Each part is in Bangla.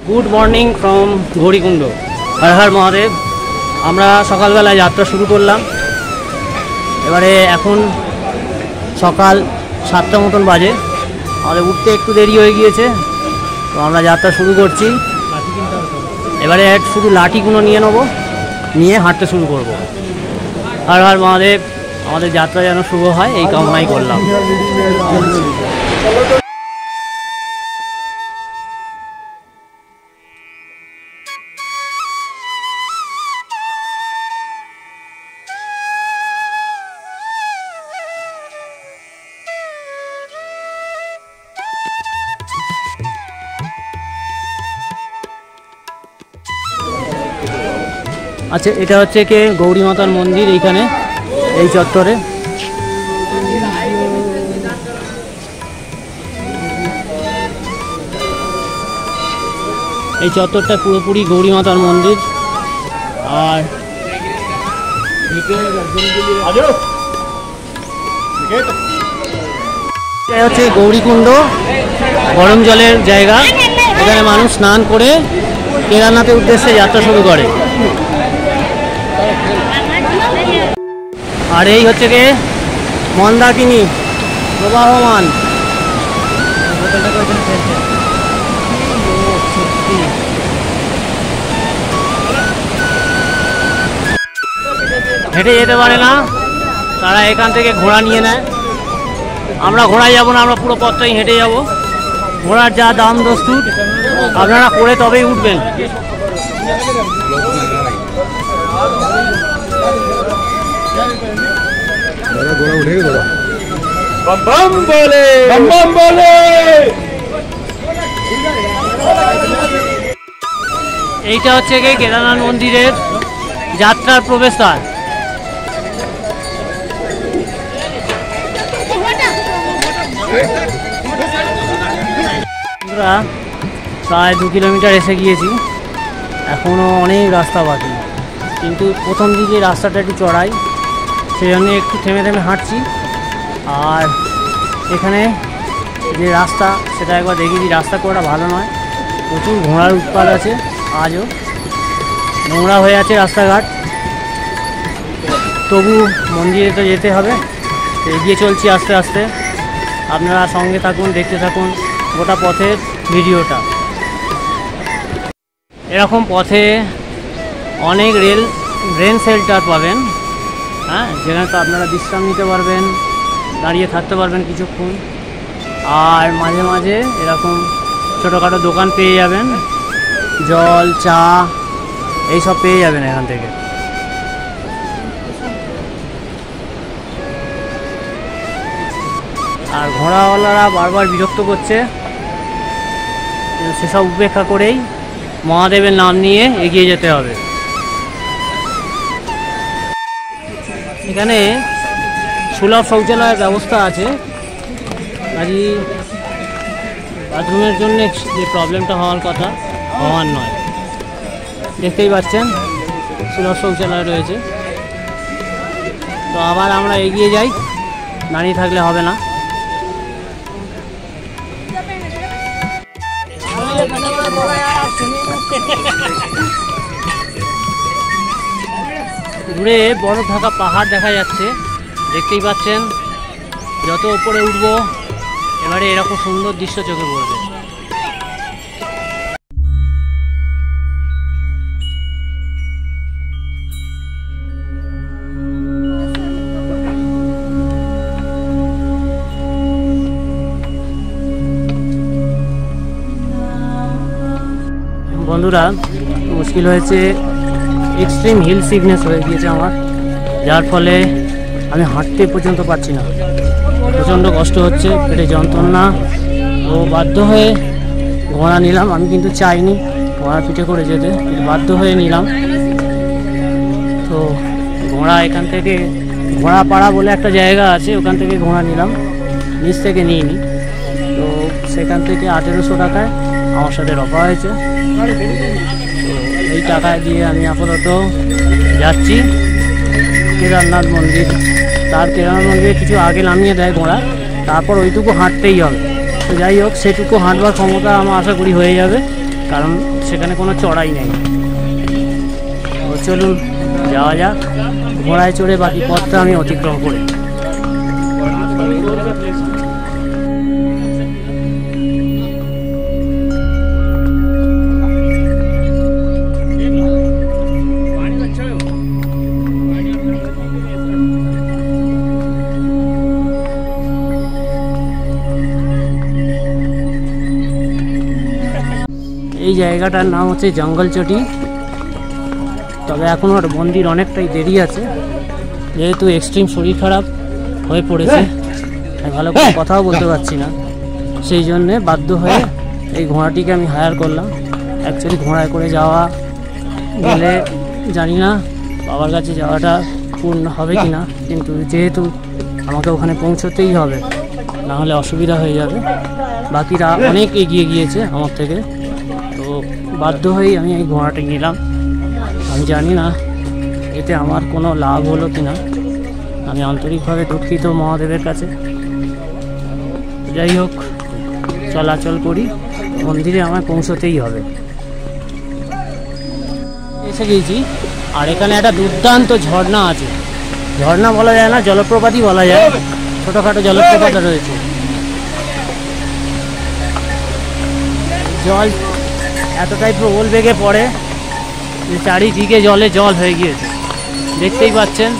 Good morning from Gaurikund. Har Har Mahadev. আমরা সকালবেলায় যাত্রা শুরু করলাম। এবারে এখন সকাল 7টা মতন বাজে, আমাদের উঠতে একটু দেরি হয়ে গিয়েছে, তো আমরা যাত্রা শুরু করছি। এবারে শুধু লাঠিগুলো নিয়ে নেবো, নিয়ে হাঁটতে শুরু করব। হর হর মহাদেব, আমাদের যাত্রা যেন শুভ হয় এই কামনাই করলাম। আচ্ছা, এটা হচ্ছে কি গৌরী মাতার মন্দির, এইখানে এই চত্বরে। এই চত্বরটা পুরোপুরি গৌরী মাতার মন্দির। আর এটা হচ্ছে গৌরীকুণ্ড, গরম জলের জায়গা। এখানে মানুষ স্নান করে কেদারনাথের উদ্দেশ্যে যাত্রা শুরু করে। আর এই হচ্ছে কি মন্দাকিনী প্রবাহমান। হেঁটে যেতে পারে না, তারা এখান থেকে ঘোড়া নিয়ে নেয়। আমরা ঘোড়ায় যাবো না, আমরা পুরো পথটাই হেঁটে যাব। ঘোড়ার যা দাম দস্তুর, আপনারা করে তবেই উঠবেন। এইটা হচ্ছে কি কেদারনাথ মন্দিরের যাত্রার প্রবেশদ্বার। আমরা প্রায় 2 কিলোমিটার এসে গিয়েছি, এখনও অনেক রাস্তা বাকি, কিন্তু প্রথম দিকে রাস্তাটা একটু চড়াই, সেই জন্য একটু থেমে থেমে হাঁটছি। আর এখানে যে রাস্তা, সেটা একবার দেখেছি, রাস্তা করাটা ভালো নয়, প্রচুর ঘোড়ার উৎপাত আছে, আজও নোংরা হয়ে আছে রাস্তাঘাট। তবু মন্দিরে তো যেতে হবে, এগিয়ে চলছি আস্তে আস্তে। আপনারা সঙ্গে থাকুন, দেখতে থাকুন গোটা পথের ভিডিওটা। এরকম পথে অনেক রেন শেল্টার পাবেন, হ্যাঁ, যেখানে তো আপনারা বিশ্রাম নিতে পারবেন, দাঁড়িয়ে থাকতে পারবেন কিছুক্ষণ। আর মাঝে মাঝে এরকম ছোটোখাটো দোকান পেয়ে যাবেন, জল, চা এইসব পেয়ে যাবেন এখান থেকে। আর ঘোড়াওয়ালারা বারবার বিরক্ত করছে, সেসব উপেক্ষা করেই মহাদেবের নাম নিয়ে এগিয়ে যেতে হবে। এখানে সুলভ শৌচালয়ের ব্যবস্থা আছে, কাজেই বাথরুমের জন্য যে প্রবলেমটা হওয়ার কথা, হওয়ার নয়। দেখতেই পাচ্ছেন সুলভ শৌচালয় রয়েছে। তো আবার আমরা এগিয়ে যাই, দাঁড়িয়ে থাকলে হবে না। দূরে বরফ ঢাকা পাহাড় দেখা যাচ্ছে, দেখতেই পাচ্ছেন। যত উপরে উঠবো, এবারে এরকম সুন্দর দৃশ্য চোখে পড়বে। বন্ধুরা, মুশকিল হয়েছে, এক্সট্রিম হিল সিকনেস হয়ে গিয়েছে আমার, যার ফলে আমি হাঁটতে পর্যন্ত পারছি না, প্রচণ্ড কষ্ট হচ্ছে, পেটে যন্ত্রণা। ও বাধ্য হয়ে ঘোড়া নিলাম। আমি কিন্তু চাইনি ঘোড়া পিঠে করে যেতে, কিন্তু বাধ্য হয়ে নিলাম। তো ঘোড়া এখান থেকে, ঘোড়াপাড়া বলে একটা জায়গা আছে, ওখান থেকে ঘোড়া নিলাম, নিচ থেকে নিইনি। তো সেখান থেকে 1800 টাকায় আমার সাথে রফা হয়েছে। তো এই টাকা দিয়ে আমি আপাতত যাচ্ছি কেদারনাথ মন্দির। তার কেদারনাথ মন্দিরে কিছু আগে নামিয়ে দেয় ঘোড়া, তারপর ওইটুকু হাঁটতেই হবে। তো যাই হোক, সেটুকু হাঁটবার ক্ষমতা আমার আশা করি হয়ে যাবে, কারণ সেখানে কোনো চড়াই নেই। তো চলুন যাওয়া যাক, ঘোড়ায় চড়ে বাকি পথটা আমি অতিক্রম করি। এই জায়গাটার নাম হচ্ছে জঙ্গলচটি। তবে এখনও মন্দির অনেকটাই দেরি আছে, যেহেতু এক্সট্রিম শরীর খারাপ হয়ে পড়েছে, আমি ভালো করে কথাও বলতে পারছি না, সেই জন্যে বাধ্য হয়ে এই ঘোড়াটিকে আমি হায়ার করলাম। অ্যাকচুয়ালি ঘোড়ায় করে যাওয়া গেলে জানি না বাবার কাছে যাওয়াটা পূর্ণ হবে কি না, কিন্তু যেহেতু আমাকে ওখানে পৌঁছতেই হবে, না হলে অসুবিধা হয়ে যাবে। বাকিরা অনেক এগিয়ে গিয়েছে আমার থেকে, তো বাধ্য হয়েই আমি এই ঘোড়াটি নিলাম। আমি জানি না এতে আমার কোনো লাভ হলো কি না, আমি আন্তরিকভাবে দুঃখিত মহাদেবের কাছে। যাই হোক, চলাচল করি, মন্দিরে আমায় পৌঁছতেই হবে। এসে গিয়েছি, আর এখানে একটা দুর্দান্ত ঝর্ণা আছে। ঝর্ণা বলা যায় না, জলপ্রপাতই বলা যায়, ছোটোখাটো জলপ্রপাত রয়েছে। জল এতটাই প্রবল বেগে পড়ে যে চারিদিকে জলে জল হয়ে গিয়েছে, দেখতেই পাচ্ছেন।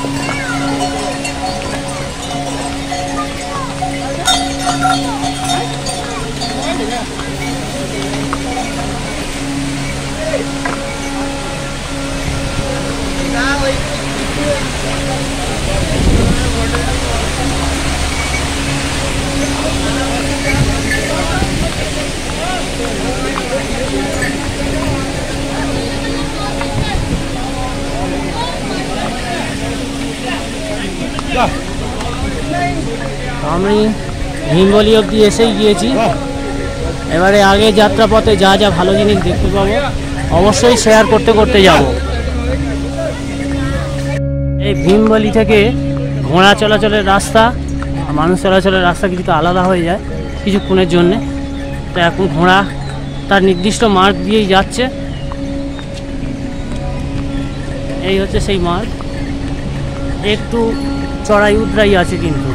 আমি ভীমবলি অবধি এসেই গিয়েছি। এবারে আগে যাত্রাপথে যা যা ভালো জিনিস দেখতে পাবো অবশ্যই শেয়ার করতে করতে যাব। এই ভীমবলি থেকে ঘোড়া চলাচলের রাস্তা আর মানুষ চলাচলের রাস্তা কিছুটা আলাদা হয়ে যায় কিছুক্ষণের জন্যে। তো এখন ঘোড়া তার নির্দিষ্ট মার্গ দিয়েই যাচ্ছে। এই হচ্ছে সেই মার্গ, একটু চড়াই উতরাই আছে কিন্তু।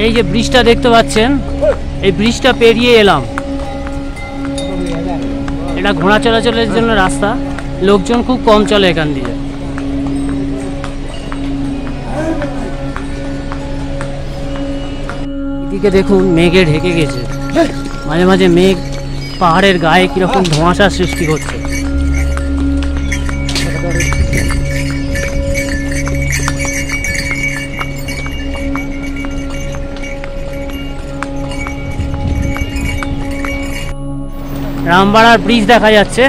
এই যে ব্রিজটা দেখতে পাচ্ছেন, এই ব্রিজটা পেরিয়ে এলাম। এটা ঘোড়া চলাচলের জন্য রাস্তা, লোকজন খুব কম চলে এখান দিয়ে। এদিকে দেখুন মেঘে ঢেকে গেছে, মাঝে মাঝে মেঘ পাহাড়ের গায়ে কিরকম ধোঁয়াশার সৃষ্টি করছে। রামবাড়ার ব্রিজ দেখা যাচ্ছে,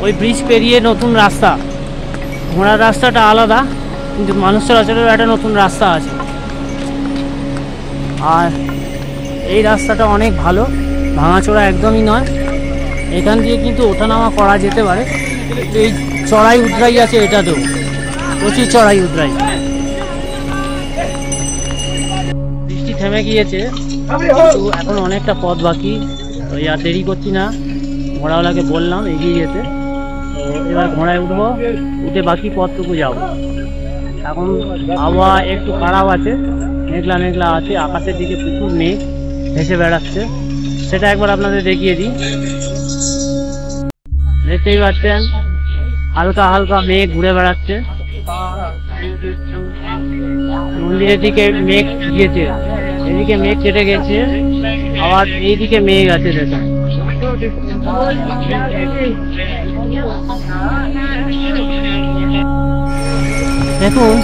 ওই ব্রিজ পেরিয়ে নতুন রাস্তা। ঘোড়ার রাস্তাটা আলাদা, কিন্তু মানুষ চলাচলের একটা নতুন রাস্তা আছে। আর এই রাস্তাটা অনেক ভালো, ভাঙাচোরা একদমই নয়। এখান দিয়ে কিন্তু ওঠানামা করা যেতে পারে। এই চড়াই উতরাই আছে, এটাতেও প্রচুর চড়াই উতরাই। বৃষ্টি থেমে গিয়েছে, কিন্তু এখন অনেকটা পথ বাকি। তো আর দেরি করছি না, ঘোড়াওয়ালাকে বললাম এগিয়ে যেতে। তো এবার ঘোড়ায় উঠবো, উঠে বাকি পথটুকু যাব। এখন আবহাওয়া একটু খারাপ আছে, মেঘলা মেঘলা আছে, আকাশের দিকে প্রচুর মেঘ ভেসে বেড়াচ্ছে। সেটা একবার আপনাদের দেখিয়ে দিই। দেখতেই পাচ্ছেন হালকা হালকা মেঘ ঘুরে বেড়াচ্ছে। মন্দিরের দিকে মেঘ গিয়েছে, এদিকে মেঘ কেটে গেছে, আবার এইদিকে মেঘ আছে। দেখুন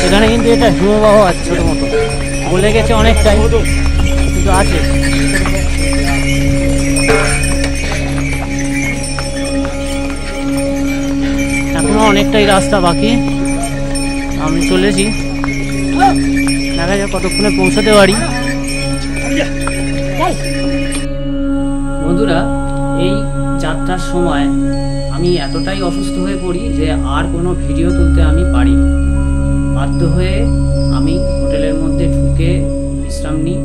এখানে কিন্তু এটা হিমবাহ আছে, ছোট মতো বলে গেছে অনেকটাই, কিন্তু আছে। অনেকটাই রাস্তা বাকি, আমি চলেছি, দেখা যাক কতক্ষণে পৌঁছাতে পারি। বন্ধুরা, এই যাত্রার সময় আমি এতটাই অসুস্থ হয়ে পড়ি যে আর কোনো ভিডিও তুলতে আমি পারিনি। বাধ্য হয়ে আমি হোটেলের মধ্যে ঢুকে বিশ্রাম নিই।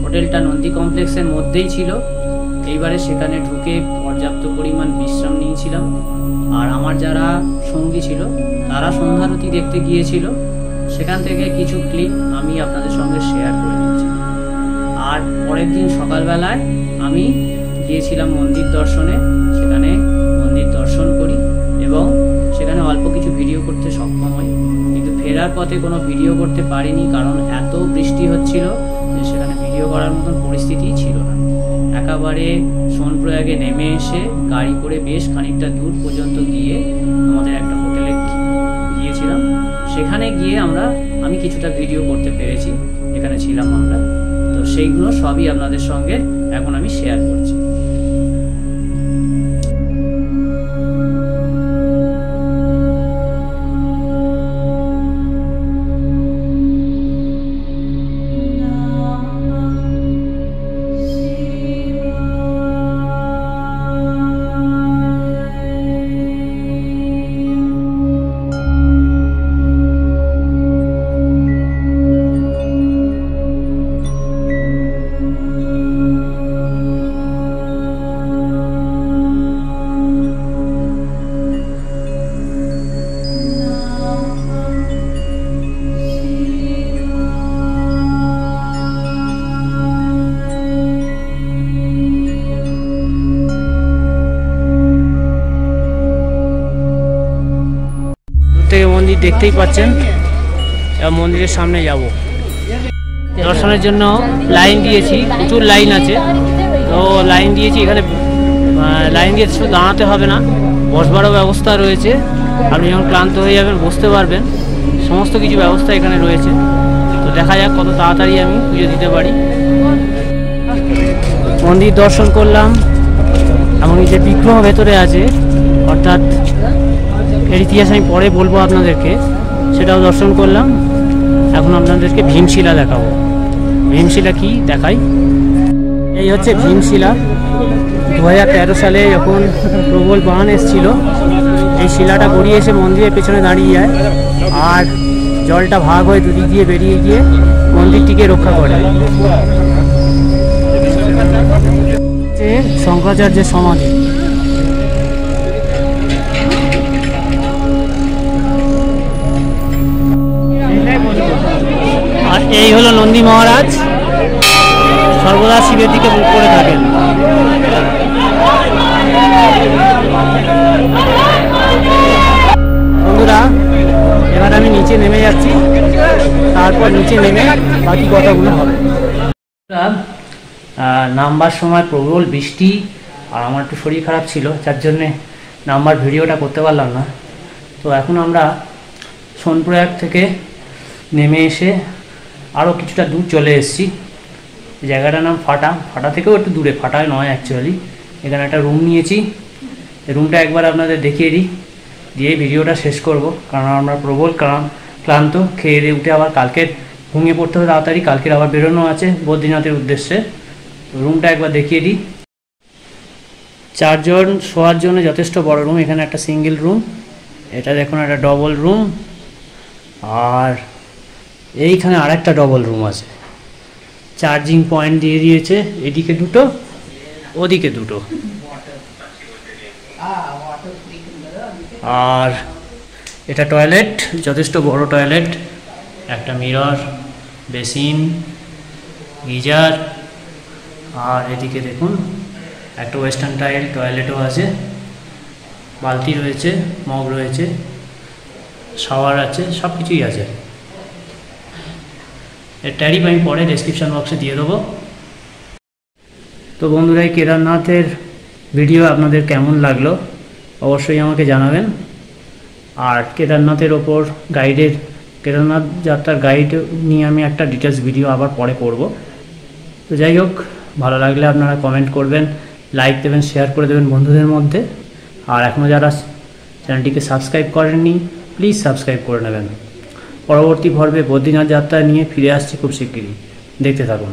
হোটেলটা নন্দী কমপ্লেক্সের মধ্যেই ছিল। এইবারে সেখানে ঢুকে পর্যাপ্ত পরিমাণ বিশ্রাম নিয়েছিলাম। আর আমার যারা সঙ্গী ছিল তারা সন্ধ্যারতি দেখতে গিয়েছিল, সেখান থেকে কিছু ক্লিপ আমি আপনাদের সঙ্গে শেয়ার করে দিচ্ছি। আর পরের দিন সকালবেলায় আমি গিয়েছিলাম মন্দির দর্শনে, সেখানে মন্দির দর্শন করি এবং সেখানে অল্প কিছু ভিডিও করতে সক্ষম হই। কিন্তু ফেরার পথে কোনো ভিডিও করতে পারিনি, কারণ এত বৃষ্টি হচ্ছিল যে সেখানে ভিডিও করার মতন পরিস্থিতিই ছিল না। একেবারে সোনপ্রয়াগে নেমে এসে গাড়ি করে বেশ খানিকটা দূর পর্যন্ত গিয়ে আমাদের একটা হোটেলে গিয়েছিলাম। সেখানে গিয়ে আমি কিছুটা ভিডিও করতে পেরেছি, এখানে ছিলাম আমরা। তো সেইগুলো সবই আপনাদের সঙ্গে এখন আমি শেয়ার করছি। থেকে মন্দির দেখতেই পাচ্ছেন, মন্দিরের সামনে যাব। দর্শনের জন্য লাইন দিয়েছি, প্রচুর লাইন আছে। তো লাইন দিয়েছি, এখানে লাইন দিয়ে শুধু দাঁড়াতে হবে না, বসবারও ব্যবস্থা রয়েছে। আপনি যখন ক্লান্ত হয়ে যাবেন বসতে পারবেন, সমস্ত কিছু ব্যবস্থা এখানে রয়েছে। তো দেখা যাক কত তাড়াতাড়ি আমি পুজো দিতে পারি। মন্দির দর্শন করলাম, এমন যে বিগ্রহ ভেতরে আছে, অর্থাৎ এর ইতিহাস আমি পরে বলবো আপনাদেরকে, সেটাও দর্শন করলাম। এখন আপনাদেরকে ভীমশিলা দেখাবো। ভীমশিলা কি দেখাই, এই হচ্ছে ভীমশিলা। 2013 সালে যখন প্রবল বান এসেছিল, এই শিলাটা গড়িয়ে এসে মন্দিরের পেছনে দাঁড়িয়ে যায়, আর জলটা ভাগ হয়ে দুদিক দিয়ে বেরিয়ে গিয়ে মন্দিরটিকে রক্ষা করে। শঙ্করাচার্যের সমাধি। আর এই হলো নন্দী মহারাজ, সর্বদা শিবের দিকে মুখ করে থাকেন। বন্ধুরা, এবার আমি নিচে নেমে যাচ্ছি, তারপর নিচে নেমে বাকি কথাগুলো হবে। নামবার সময় প্রবল বৃষ্টি, আর আমার একটু শরীর খারাপ ছিল, যার জন্যে নামবার ভিডিওটা করতে পারলাম না। তো এখন আমরা সোনপ্রয়াগ থেকে নেমে এসে আরও কিছুটা দূর চলে এসেছি। জায়গাটার নাম ফাটা। ফাটা থেকেও একটু দূরে, ফাটায় নয় অ্যাকচুয়ালি। এখানে একটা রুম নিয়েছি, এই রুমটা একবার আপনাদের দেখিয়ে দিই, দিয়ে ভিডিওটা শেষ করব। কারণ আমরা প্রবল ক্লান্ত, খেয়ে দিয়ে উঠে আবার কালকে ঘুমিয়ে পড়তে হবে তাড়াতাড়ি, কালকের আবার বেরোনো আছে বদ্রীনাথের উদ্দেশ্যে। রুমটা একবার দেখিয়ে দিই। 4 জন শোয়ার জন্য যথেষ্ট বড় রুম। এখানে একটা সিঙ্গেল রুম, এটা দেখুন একটা ডবল রুম, আর এইখানে আরেকটা ডবল রুম আছে। চার্জিং পয়েন্ট দিয়ে দিয়েছে, এদিকে দুটো, ওদিকে দুটো। আর এটা টয়লেট, যথেষ্ট বড় টয়লেট, একটা মিরর, বেসিন, গিজার, আর এদিকে দেখুন একটা ওয়েস্টার্ন টাইল টয়লেটও আছে, বালতি রয়েছে, মগ রয়েছে, শাওয়ার আছে, সব কিছুই আছে। এর ট্যারিফ আমি পরে ডেসক্রিপশন বক্সে দিয়ে দেবো। তো বন্ধুরা, এই কেদারনাথের ভিডিও আপনাদের কেমন লাগলো অবশ্যই আমাকে জানাবেন। আর কেদারনাথের ওপর কেদারনাথ যাত্রার গাইড নিয়ে আমি একটা ডিটেলস ভিডিও আবার পরে করব। তো যাই হোক, ভালো লাগলে আপনারা কমেন্ট করবেন, লাইক দেবেন, শেয়ার করে দেবেন বন্ধুদের মধ্যে। আর এখনও যারা চ্যানেলটিকে সাবস্ক্রাইব করেননি প্লিজ সাবস্ক্রাইব করে নেবেন। পরবর্তী পর্বে বদ্রীনাথ যাত্রা নিয়ে ফিরে আসছি খুব শিগগিরই, দেখতে থাকুন।